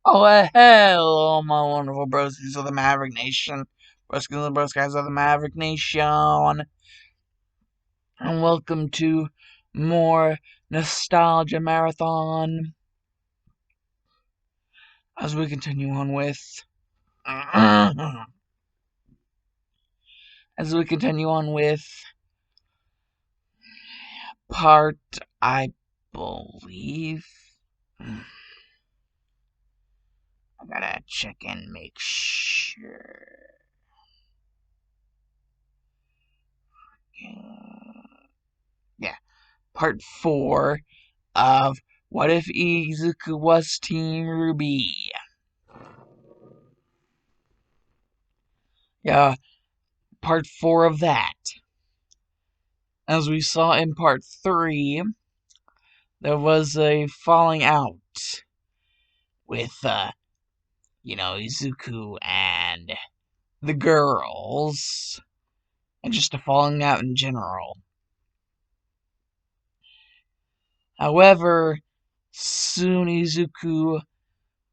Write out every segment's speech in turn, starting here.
Oh, hello, my wonderful broskies of the Maverick Nation. Broskies and broskies of the Maverick Nation. And welcome to more Nostalgia Marathon. As we continue on with. As we continue on with part, I believe. I gotta check and make sure. Yeah, part 4 of What If Izuku Was Team RWBY? Yeah, part 4 of that. As we saw in part 3, there was a falling out with, Izuku and the girls, and just a falling out in general. However, soon Izuku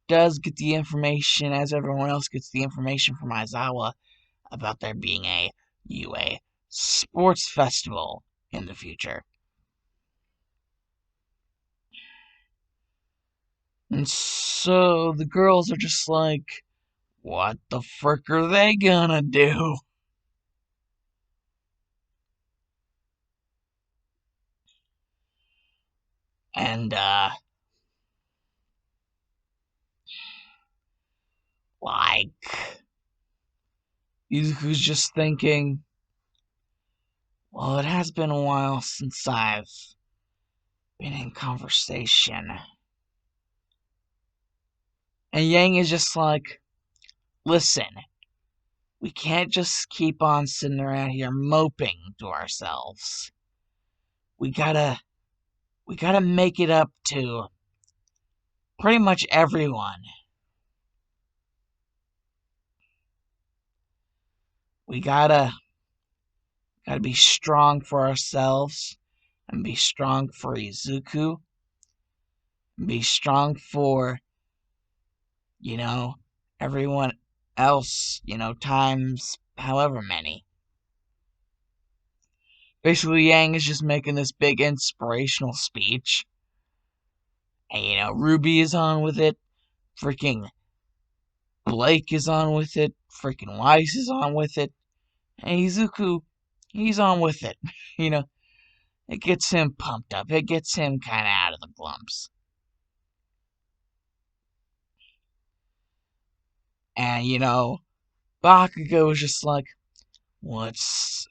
does get the information, as everyone else gets the information from Aizawa, about there being a UA sports festival in the future. And so the girls are just like, what the frick are they gonna do? And, like, Izuku's just thinking, well, it has been a while since I've been in conversation. And Yang is just like, listen, we can't just keep on sitting around here moping to ourselves. We gotta make it up to pretty much everyone. We gotta be strong for ourselves, and be strong for Izuku, and be strong for, everyone else, times however many. Basically, Yang is just making this big inspirational speech. And, RWBY is on with it. Freaking Blake is on with it. Freaking Weiss is on with it. And Izuku, he's on with it. It gets him pumped up. It gets him kind of out of the glumps. And, Bakugo was just like, well, it's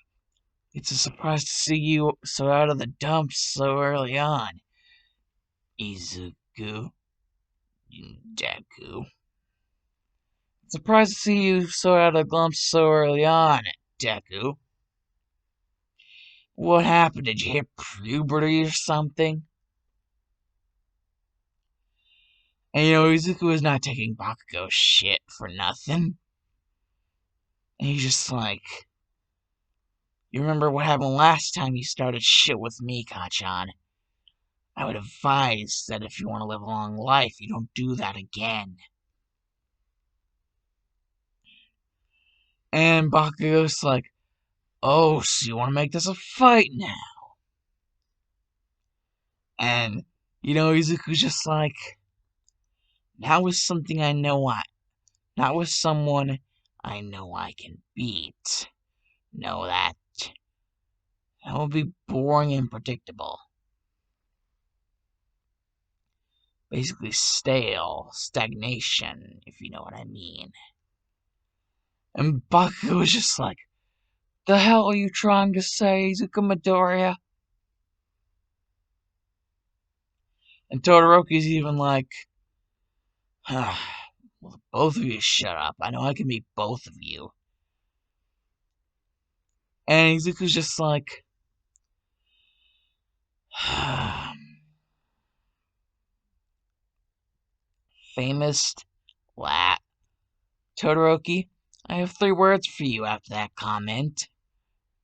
a surprise to see you so out of the dumps so early on, Izuku. Deku. Surprised to see you so out of the glumps so early on, Deku. What happened? Did you hit puberty or something? And Izuku is not taking Bakugo's shit for nothing. And he's just like, you remember what happened last time you started shit with me, Kachan? I would advise that if you want to live a long life, you don't do that again. And Bakugo's like, oh, so you want to make this a fight now? And, Izuku's just like, not with something I know not with someone I know I can beat. No, that will be boring and predictable. Basically stale, stagnation, if you know what I mean. And Bakugo was just like, the hell are you trying to say, Izuku Midoriya? And Todoroki's even like, well, both of you shut up. I know I can beat both of you. And Izuku's just like, famous lat. Todoroki, I have 3 words for you after that comment.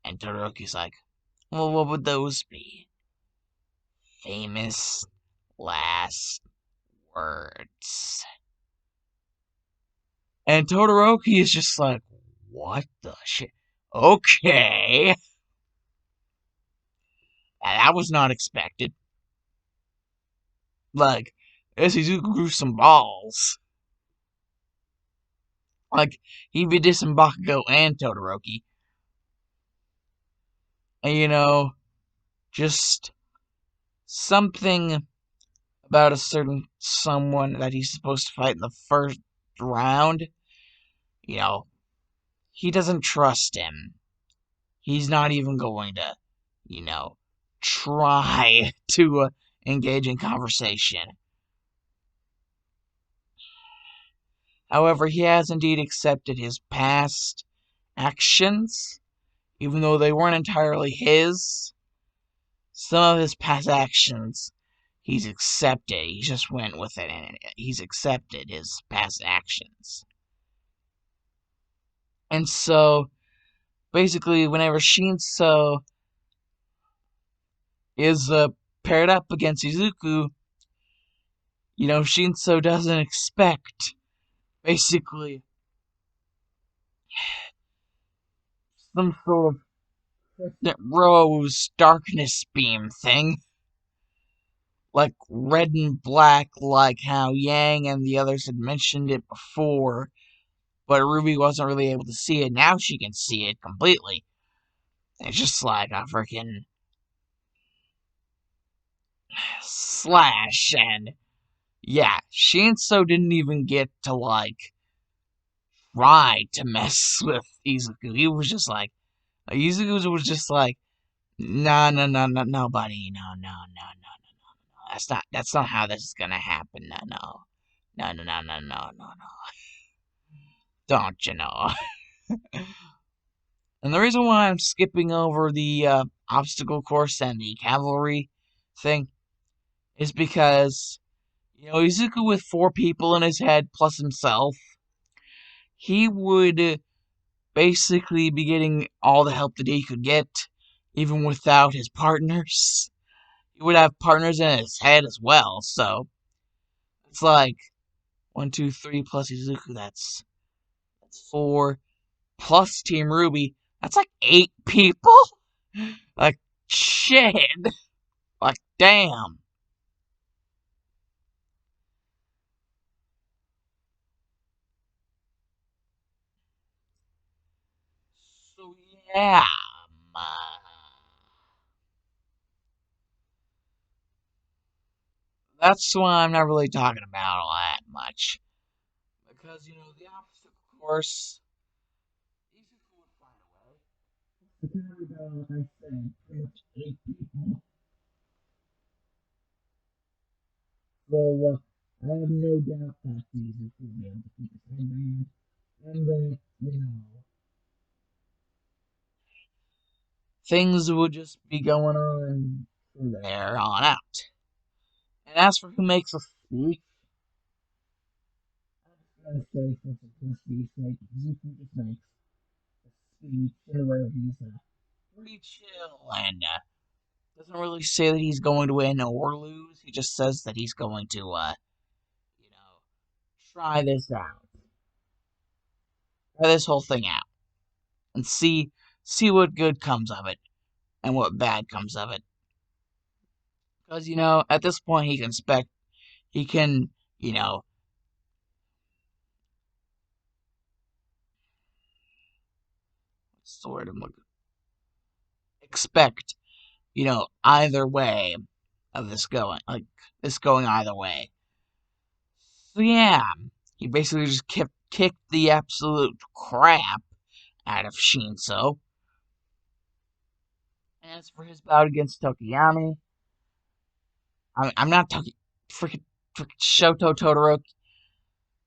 And Todoroki's like, well, what would those be? Famous last words. And Todoroki is just like, what the shit? Okay. That was not expected. Like, Izuku grew some balls. Like, he be dissing Bakugo and Todoroki. And, just something about a certain someone that he's supposed to fight in the first round, you know, he doesn't trust him. He's not even going to, try to engage in conversation. However, he has indeed accepted his past actions, even though they weren't entirely his. Some of his past actions he's accepted. He just went with it and he's accepted his past actions. And so, basically, whenever Shinso is paired up against Izuku, Shinso doesn't expect, basically, some sort of rose darkness beam thing. Like red and black, like how Yang and the others had mentioned it before, but RWBY wasn't really able to see it. Now she can see it completely. It's just like a freaking slash, and yeah, Shinso didn't even get to, try to mess with Izuku. He was just like, Izuku was just like, no, no, no, no, no, buddy, no, no, no, no, no. That's not how this is gonna happen. No, no. No, no, no, no, no, no, no. Don't you know? And the reason why I'm skipping over the obstacle course and the cavalry thing is because, Izuku with 4 people in his head plus himself, he would basically be getting all the help that he could get, even without his partners. He would have partners in his head as well, so it's like 1, 2, 3 plus Izuku, that's 4 plus Team RWBY, that's like 8 people? Like, shit. Like, damn. So, yeah. That's why I'm not really talking about all that much. Because, the obstacle course, Izuku would find a way. The carry battle, like I said, pretty much 8 people. So, I have no doubt that Izuku will be able to keep his headband. And that, things would just be going on from there on out. And as for who makes a speech, I'm just gonna say for simplicity's sake, Izuku just makes a speech where he's pretty chill and doesn't really say that he's going to win or lose. He just says that he's going to, try this out, try this whole thing out, and see what good comes of it and what bad comes of it. Because at this point he can, what's the word I'm looking? Expect, either way of this going either way. So yeah, he basically just kicked the absolute crap out of Shinso. As for his bout against Tokiyami, I'm not talking freaking Shoto Todoroki.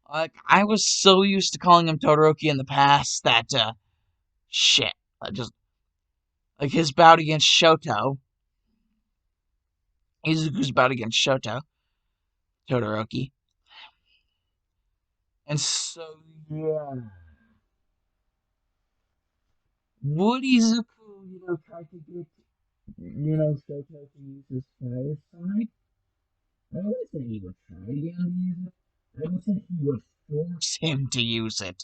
Like, I was so used to calling him Todoroki in the past that, shit. Just, like, his bout against Shoto, Izuku's bout against Shoto Todoroki. And so, yeah. Would Izuku, try to get, Shoto to use his fire side? I would say he would try to get him to use it. he would force him to use it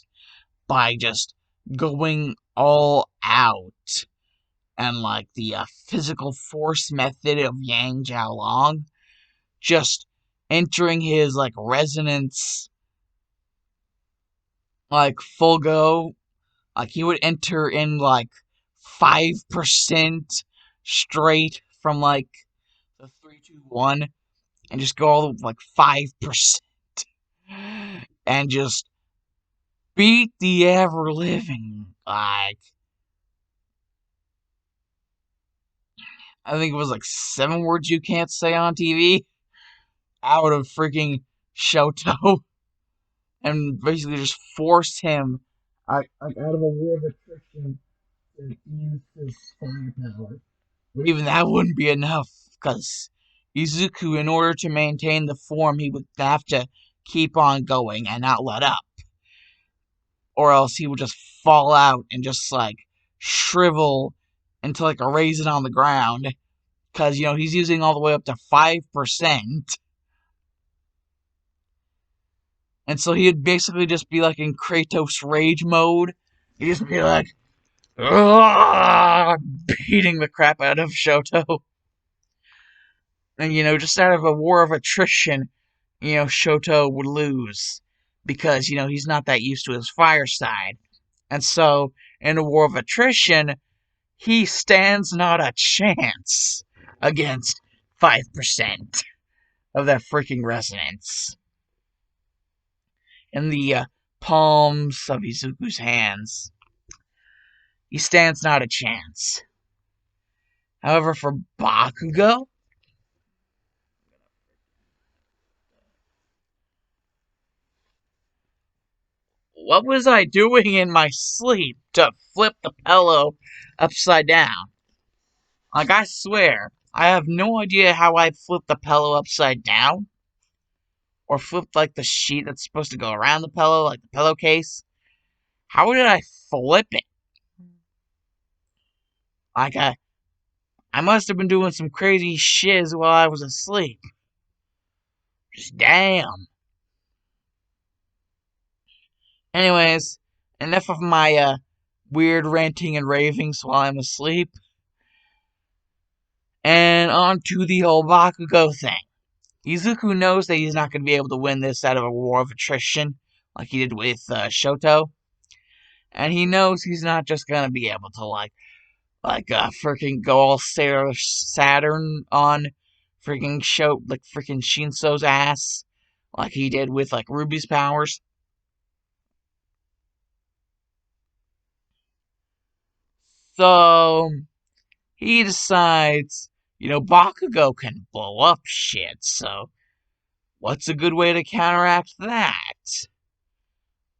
by just going all out. And like the physical force method of Yang Jiaolong, just entering his like resonance, like full go. Like he would enter in like 5% straight from like the 3-2-1 and just go all like 5% and just beat the ever living, like, I think it was like 7 words you can't say on TV out of freaking Shoto, and basically just forced him like out of a war of attrition to use his firepower. But even that wouldn't be enough, because Izuku, in order to maintain the form, he would have to keep on going and not let up, or else he would just fall out and just like shrivel into like a raisin on the ground, because he's using all the way up to 5%. And so he'd basically just be like in Kratos rage mode. He'd just be like, "Ugh," beating the crap out of Shoto. And, just out of a war of attrition, Shoto would lose. Because, he's not that used to his fire side. And so, in a war of attrition, he stands not a chance against 5% of that freaking resonance in the palms of Izuku's hands. He stands not a chance. However, for Bakugo, what was I doing in my sleep to flip the pillow upside down? Like, I swear, I have no idea how I flipped the pillow upside down. Or flipped, like, the sheet that's supposed to go around the pillow, like the pillowcase. How did I flip it? Like, I must have been doing some crazy shiz while I was asleep. Just damn. Anyways, enough of my weird ranting and ravings while I'm asleep. And on to the whole Bakugo thing. Izuku knows that he's not going to be able to win this out of a war of attrition like he did with Shoto. And he knows he's not just going to be able to, freaking go all Saturn on freaking freaking Shinso's ass like he did with, like, RWBY's powers. So, he decides, Bakugo can blow up shit, so what's a good way to counteract that?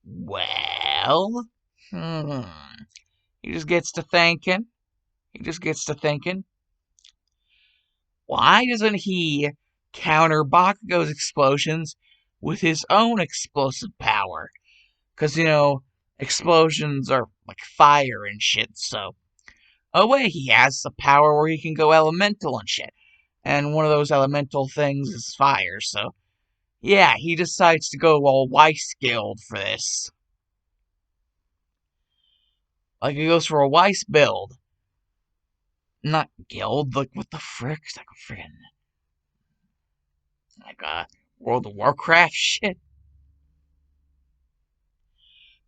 Well, he just gets to thinking. Why doesn't he counter Bakugo's explosions with his own explosive power? Because, explosions are like fire and shit, so he has the power where he can go elemental and shit. And one of those elemental things is fire, so yeah, he decides to go all Weiss Guild for this. Like, he goes for a Weiss build. Not guild, like, what the frick? It's like a friggin', like, World of Warcraft shit.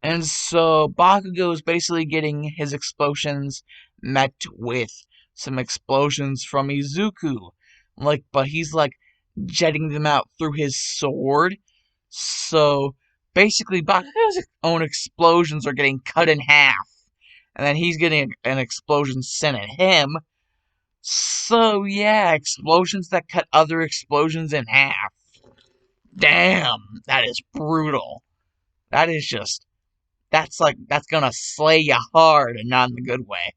And so Bakugo is basically getting his explosions met with some explosions from Izuku. But he's like jetting them out through his sword. So basically Bakugo's own explosions are getting cut in half. And then he's getting an explosion sent at him. So yeah, explosions that cut other explosions in half. Damn, that is brutal. That is just that's gonna slay you hard and not in the good way.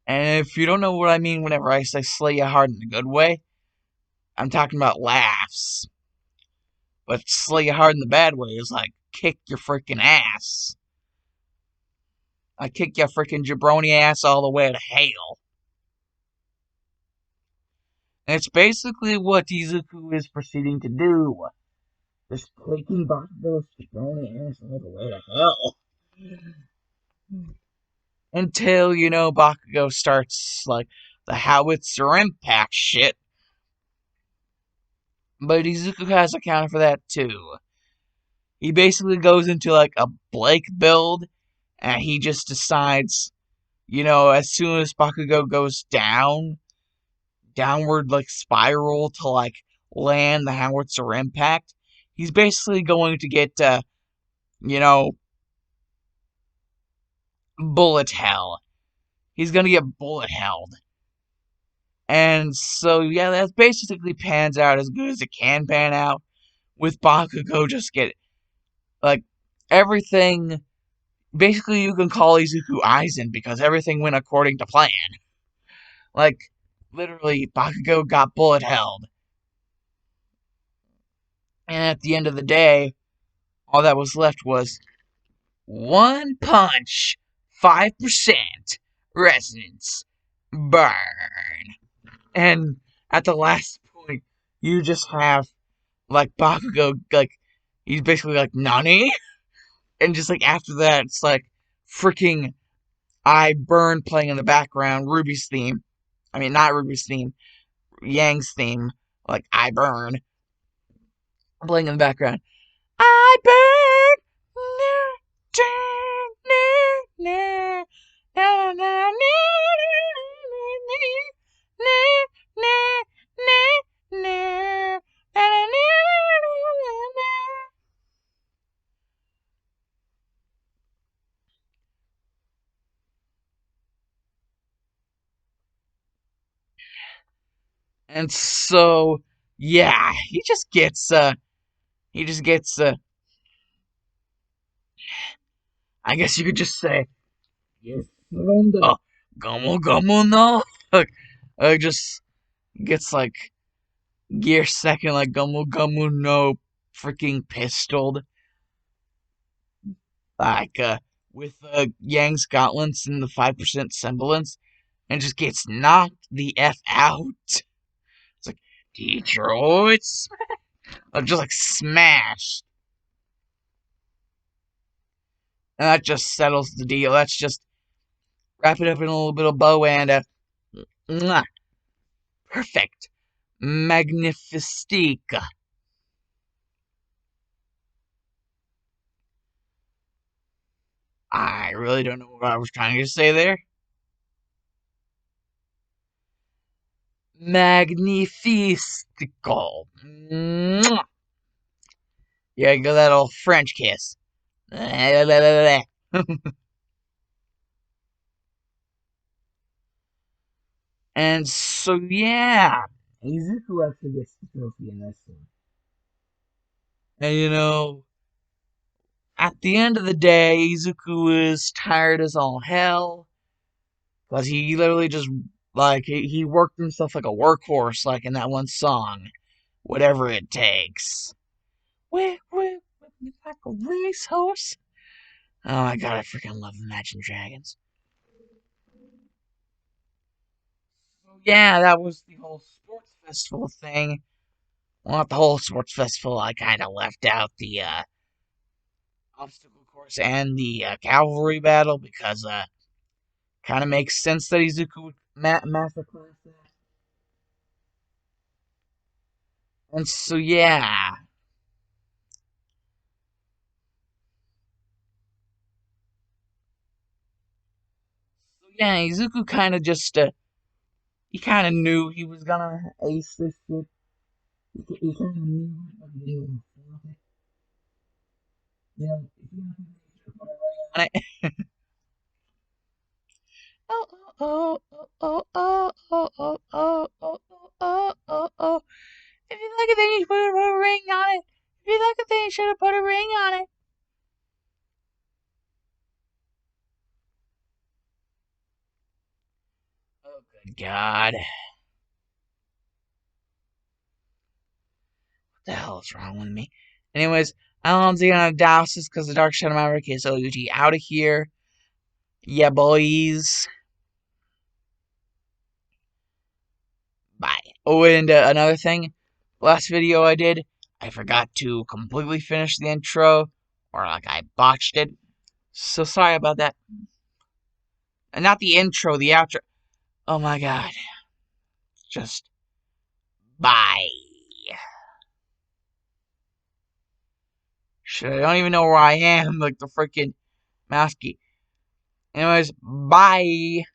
And if you don't know what I mean whenever I say slay you hard in the good way, I'm talking about laughs. But slay you hard in the bad way is like kick your freaking ass. I kick your freaking jabroni ass all the way to hell. And it's basically what Izuku is proceeding to do. Just taking Bakugo's scrawny ass all the way to hell. Until, Bakugo starts, like, the howitzer impact shit. But Izuku has accounted for that, too. He basically goes into, like, a Blake build, and he just decides, as soon as Bakugo goes downward, like, spiral to, like, land the howitzer impact, he's basically going to get, bullet hell. He's gonna get bullet helled. And so, yeah, that basically pans out as good as it can pan out, with Bakugo just get, like, everything. Basically, you can call Izuku Aizen because everything went according to plan. Like, literally, Bakugo got bullet held. And at the end of the day, all that was left was one punch, 5% resonance, burn. And at the last point, you just have, like, Bakugo, like, he's basically like, Nani? And just, like, after that, it's like, freaking I Burn playing in the background, Ruby's theme. I mean, not Ruby's theme, Yang's theme, like, I Burn, playing in the background. I burn, and so, yeah, he just gets, I guess you could just say, yes, Gomu Gomu no. Just gets, like, gear second, like, Gomu Gomu no freaking pistoled. Like, with Yang's gauntlets and the 5% semblance, and just gets knocked the F out. It's like, Detroit, just like smashed. And that just settles the deal. Let's just wrap it up in a little bit of bow and, mwah, perfect. Magnifique. I really don't know what I was trying to say there. Magnifistical. Mwah. Yeah, go that old French kiss. And so, yeah, Izuku actually gets the trophy in this one. And at the end of the day, Izuku is tired as all hell. Because he literally just, like, he worked himself like a workhorse, like in that one song. Whatever it takes. Whip me like a racehorse. Oh my god, I freaking love Imagine Dragons. Yeah, that was the whole sports festival thing. Well, not the whole sports festival. I kind of left out the obstacle course and the cavalry battle because kind of makes sense that Izuku would masterclass that. And so yeah, Izuku kind of just he kind of knew he was gonna ace this shit. He kind of knew what to do. If you put a ring on it. Oh, oh, oh, oh, oh, oh, oh, oh, oh, oh, oh, oh. If you like it, then you should put a ring on it. If you like it, then you should have put a ring on it. Oh, good God. What the hell is wrong with me? Anyways, I'm Xenon Dowses because the Dark Shadow Maverick is OUG out of here. Yeah, boys. Bye. Oh, and another thing, last video I did, I forgot to completely finish the intro, or like I botched it. So sorry about that. And not the intro, the outro. Oh my god. Just bye. Shit, I don't even know where I am, like the freaking mouse key. Anyways, bye.